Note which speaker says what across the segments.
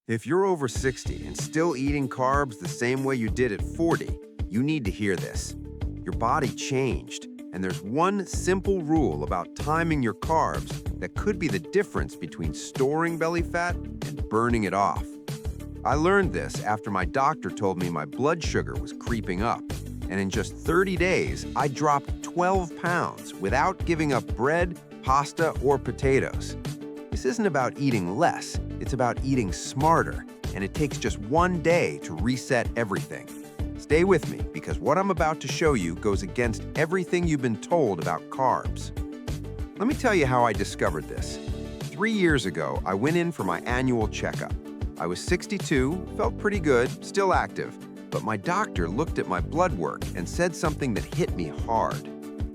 Speaker 1: If you're over 60 and still eating carbs the same way you did at 40, you need to hear this. Your body changed, and there's one simple rule about timing your carbs that could be the difference between storing belly fat and burning it off. I learned this after my doctor told me my blood sugar was creeping up, and in just 30 days, I dropped 12 pounds without giving up bread, pasta, or potatoes. This isn't about eating less, it's about eating smarter, and it takes just one day to reset everything. Stay with me, because what I'm about to show you goes against everything you've been told about carbs. Let me tell you how I discovered this. 3 years ago, I went in for my annual checkup. I was 62, felt pretty good, still active, but my doctor looked at my blood work and said something that hit me hard.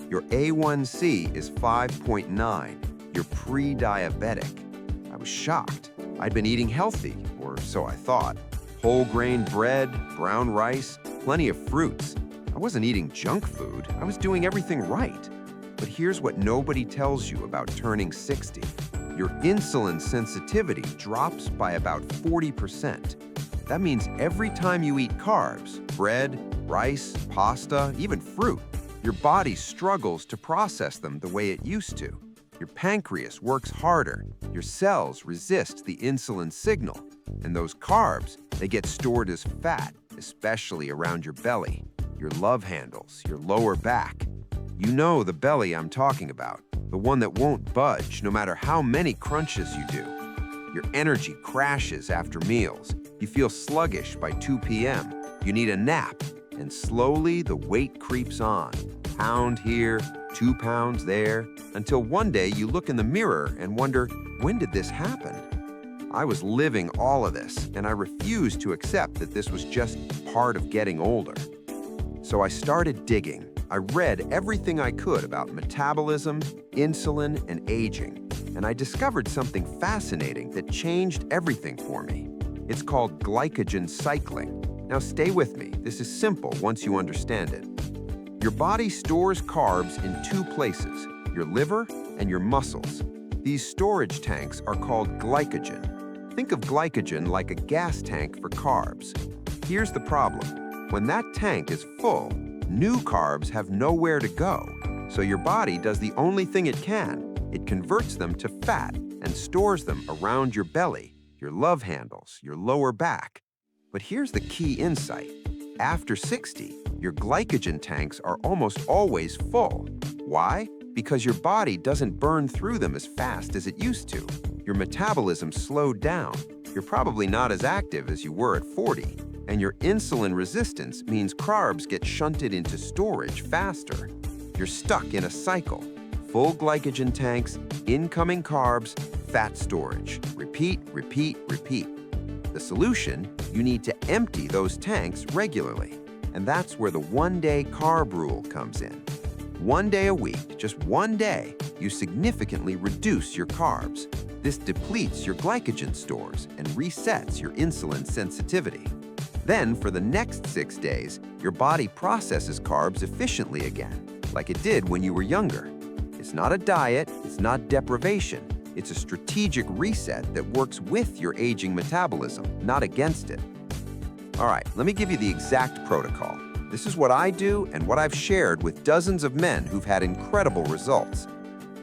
Speaker 1: Your A1C is 5.9. You're pre-diabetic. I was shocked. I'd been eating healthy, or so I thought. Whole grain bread, brown rice, plenty of fruits. I wasn't eating junk food. I was doing everything right. But here's what nobody tells you about turning 60. Your insulin sensitivity drops by about 40%. That means every time you eat carbs, bread, rice, pasta, even fruit, your body struggles to process them the way it used to. Your pancreas works harder, your cells resist the insulin signal, and those carbs, they get stored as fat, especially around your belly, your love handles, your lower back. You know the belly I'm talking about, the one that won't budge no matter how many crunches you do. Your energy crashes after meals. You feel sluggish by 2 p.m. You need a nap, and slowly the weight creeps on. Pound here, 2 pounds there, until one day you look in the mirror and wonder, when did this happen? I was living all of this, and I refused to accept that this was just part of getting older. So I started digging. I read everything I could about metabolism, insulin, and aging, and I discovered something fascinating that changed everything for me. It's called glycogen cycling. Now stay with me. This is simple once you understand it. Your body stores carbs in 2 places, your liver and your muscles. These storage tanks are called glycogen. Think of glycogen like a gas tank for carbs. Here's the problem. When that tank is full, new carbs have nowhere to go. So your body does the only thing it can. It converts them to fat and stores them around your belly, your love handles, your lower back. But here's the key insight. After 60, your glycogen tanks are almost always full. Why? Because your body doesn't burn through them as fast as it used to. Your metabolism slowed down. You're probably not as active as you were at 40. And your insulin resistance means carbs get shunted into storage faster. You're stuck in a cycle. Full glycogen tanks, incoming carbs, fat storage. Repeat, repeat, repeat. The solution, you need to empty those tanks regularly. And that's where the one-day carb rule comes in. 1 day a week, just 1 day, you significantly reduce your carbs. This depletes your glycogen stores and resets your insulin sensitivity. Then, for the next 6 days, your body processes carbs efficiently again, like it did when you were younger. It's not a diet, it's not deprivation. It's a strategic reset that works with your aging metabolism, not against it. All right, let me give you the exact protocol. This is what I do and what I've shared with dozens of men who've had incredible results.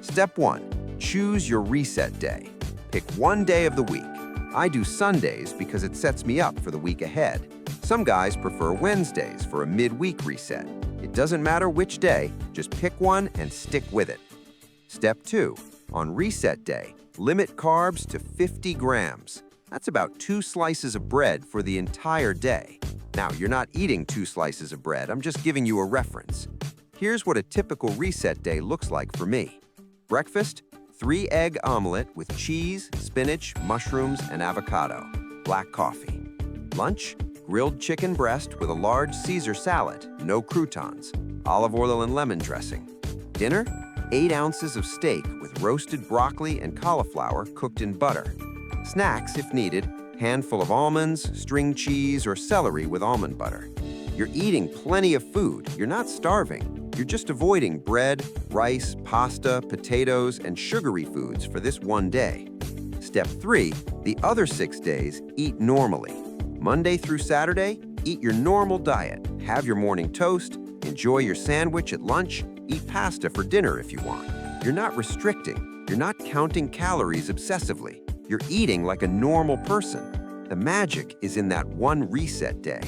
Speaker 1: Step 1, choose your reset day. Pick 1 day of the week. I do Sundays because it sets me up for the week ahead. Some guys prefer Wednesdays for a midweek reset. It doesn't matter which day, just pick one and stick with it. Step 2, on reset day, limit carbs to 50 grams. That's about 2 slices of bread for the entire day. Now, you're not eating 2 slices of bread, I'm just giving you a reference. Here's what a typical reset day looks like for me. Breakfast, 3-egg omelet with cheese, spinach, mushrooms, and avocado. Black coffee. Lunch, grilled chicken breast with a large Caesar salad, no croutons. Olive oil and lemon dressing. Dinner, 8 ounces of steak with roasted broccoli and cauliflower cooked in butter. Snacks, if needed, handful of almonds, string cheese, or celery with almond butter. You're eating plenty of food. You're not starving. You're just avoiding bread, rice, pasta, potatoes, and sugary foods for this 1 day. Step 3, the other 6 days, eat normally. Monday through Saturday, eat your normal diet. Have your morning toast, enjoy your sandwich at lunch, eat pasta for dinner if you want. You're not restricting, you're not counting calories obsessively. You're eating like a normal person. The magic is in that one reset day.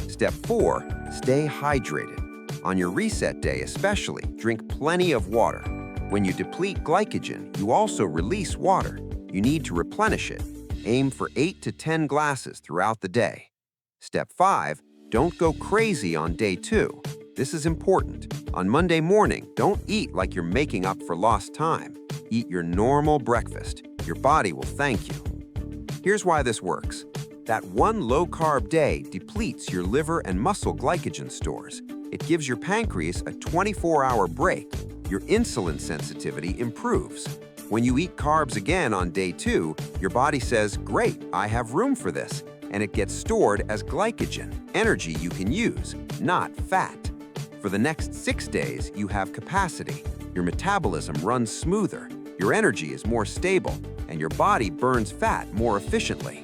Speaker 1: Step 4, stay hydrated. On your reset day especially, drink plenty of water. When you deplete glycogen, you also release water. You need to replenish it. Aim for 8 to 10 glasses throughout the day. Step 5, don't go crazy on day 2. This is important. On Monday morning, don't eat like you're making up for lost time. Eat your normal breakfast. Your body will thank you. Here's why this works. That one low-carb day depletes your liver and muscle glycogen stores. It gives your pancreas a 24-hour break. Your insulin sensitivity improves. When you eat carbs again on day 2, your body says, "Great, I have room for this," and it gets stored as glycogen, energy you can use, not fat. For the next 6 days, you have capacity. Your metabolism runs smoother, your energy is more stable, and your body burns fat more efficiently.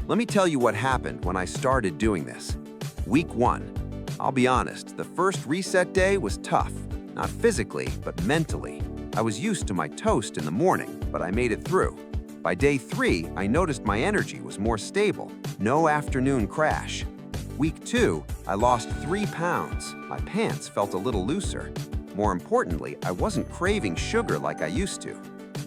Speaker 1: Let me tell you what happened when I started doing this. Week 1. I'll be honest, the first reset day was tough. Not physically, but mentally. I was used to my toast in the morning, but I made it through. By day 3, I noticed my energy was more stable. No afternoon crash. Week 2, I lost 3 pounds. My pants felt a little looser. More importantly, I wasn't craving sugar like I used to.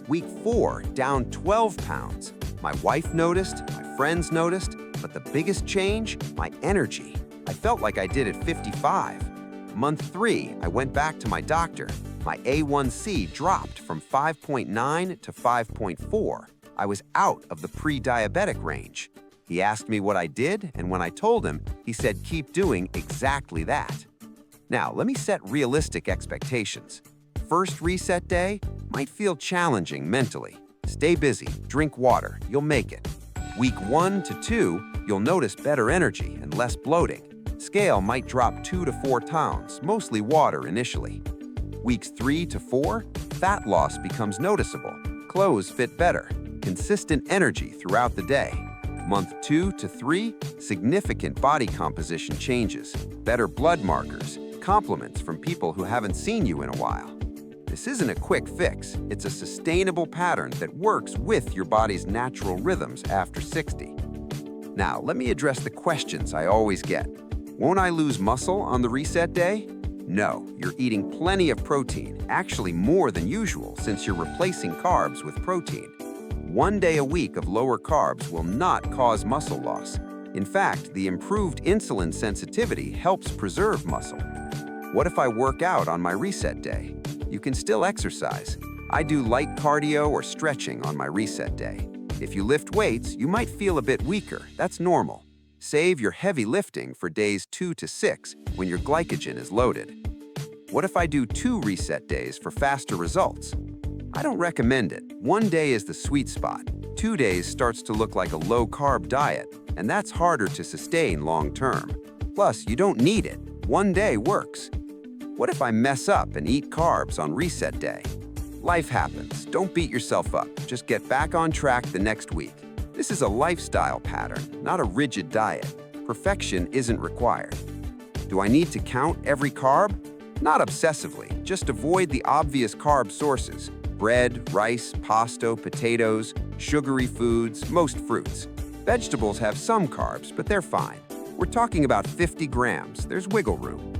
Speaker 1: Week 4, down 12 pounds. My wife noticed, my friends noticed, but the biggest change, my energy. I felt like I did at 55. Month 3, I went back to my doctor. My A1C dropped from 5.9 to 5.4. I was out of the pre-diabetic range. He asked me what I did, and when I told him, he said keep doing exactly that. Now, let me set realistic expectations. First reset day might feel challenging mentally. Stay busy, drink water, you'll make it. Week 1 to 2, you'll notice better energy and less bloating. Scale might drop 2 to 4 pounds, mostly water initially. Weeks 3 to 4, fat loss becomes noticeable. Clothes fit better. Consistent energy throughout the day. Month 2 to 3, significant body composition changes. Better blood markers. Compliments from people who haven't seen you in a while. This isn't a quick fix. It's a sustainable pattern that works with your body's natural rhythms after 60. Now, let me address the questions I always get. Won't I lose muscle on the reset day? No, you're eating plenty of protein, actually more than usual since you're replacing carbs with protein. 1 day a week of lower carbs will not cause muscle loss. In fact, the improved insulin sensitivity helps preserve muscle. What if I work out on my reset day? You can still exercise. I do light cardio or stretching on my reset day. If you lift weights, you might feel a bit weaker. That's normal. Save your heavy lifting for days 2 to 6 when your glycogen is loaded. What if I do 2 reset days for faster results? I don't recommend it. 1 day is the sweet spot. 2 days starts to look like a low-carb diet, and that's harder to sustain long-term. Plus, you don't need it. 1 day works. What if I mess up and eat carbs on reset day? Life happens. Don't beat yourself up. Just get back on track the next week. This is a lifestyle pattern, not a rigid diet. Perfection isn't required. Do I need to count every carb? Not obsessively. Just avoid the obvious carb sources. Bread, rice, pasta, potatoes, sugary foods, most fruits. Vegetables have some carbs, but they're fine. We're talking about 50 grams. There's wiggle room.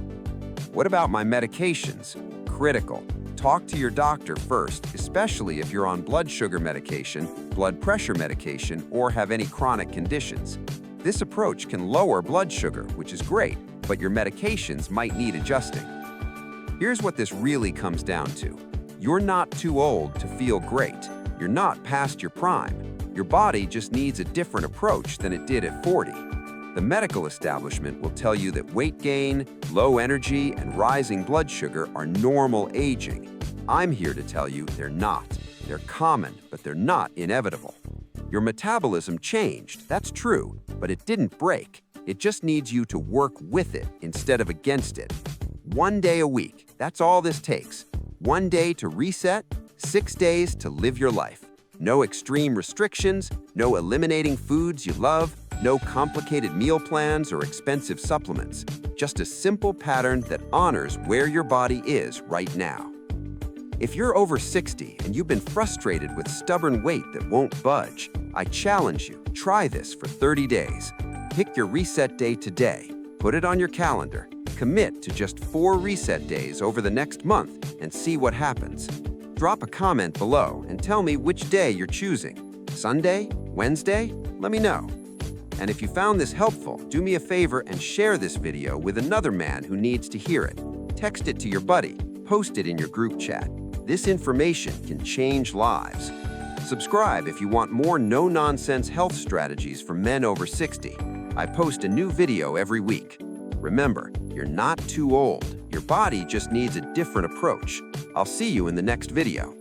Speaker 1: What about my medications? Critical. Talk to your doctor first, especially if you're on blood sugar medication, blood pressure medication, or have any chronic conditions. This approach can lower blood sugar, which is great, but your medications might need adjusting. Here's what this really comes down to. You're not too old to feel great. You're not past your prime. Your body just needs a different approach than it did at 40. The medical establishment will tell you that weight gain, low energy, and rising blood sugar are normal aging. I'm here to tell you they're not. They're common, but they're not inevitable. Your metabolism changed, that's true, but it didn't break. It just needs you to work with it instead of against it. 1 day a week, that's all this takes. 1 day to reset, 6 days to live your life. No extreme restrictions, no eliminating foods you love, no complicated meal plans or expensive supplements. Just a simple pattern that honors where your body is right now. If you're over 60 and you've been frustrated with stubborn weight that won't budge, I challenge you, try this for 30 days. Pick your reset day today, put it on your calendar, commit to just 4 reset days over the next month and see what happens. Drop a comment below and tell me which day you're choosing. Sunday? Wednesday? Let me know. And if you found this helpful, do me a favor and share this video with another man who needs to hear it. Text it to your buddy, post it in your group chat. This information can change lives. Subscribe if you want more no-nonsense health strategies for men over 60. I post a new video every week. Remember, you're not too old. Your body just needs a different approach. I'll see you in the next video.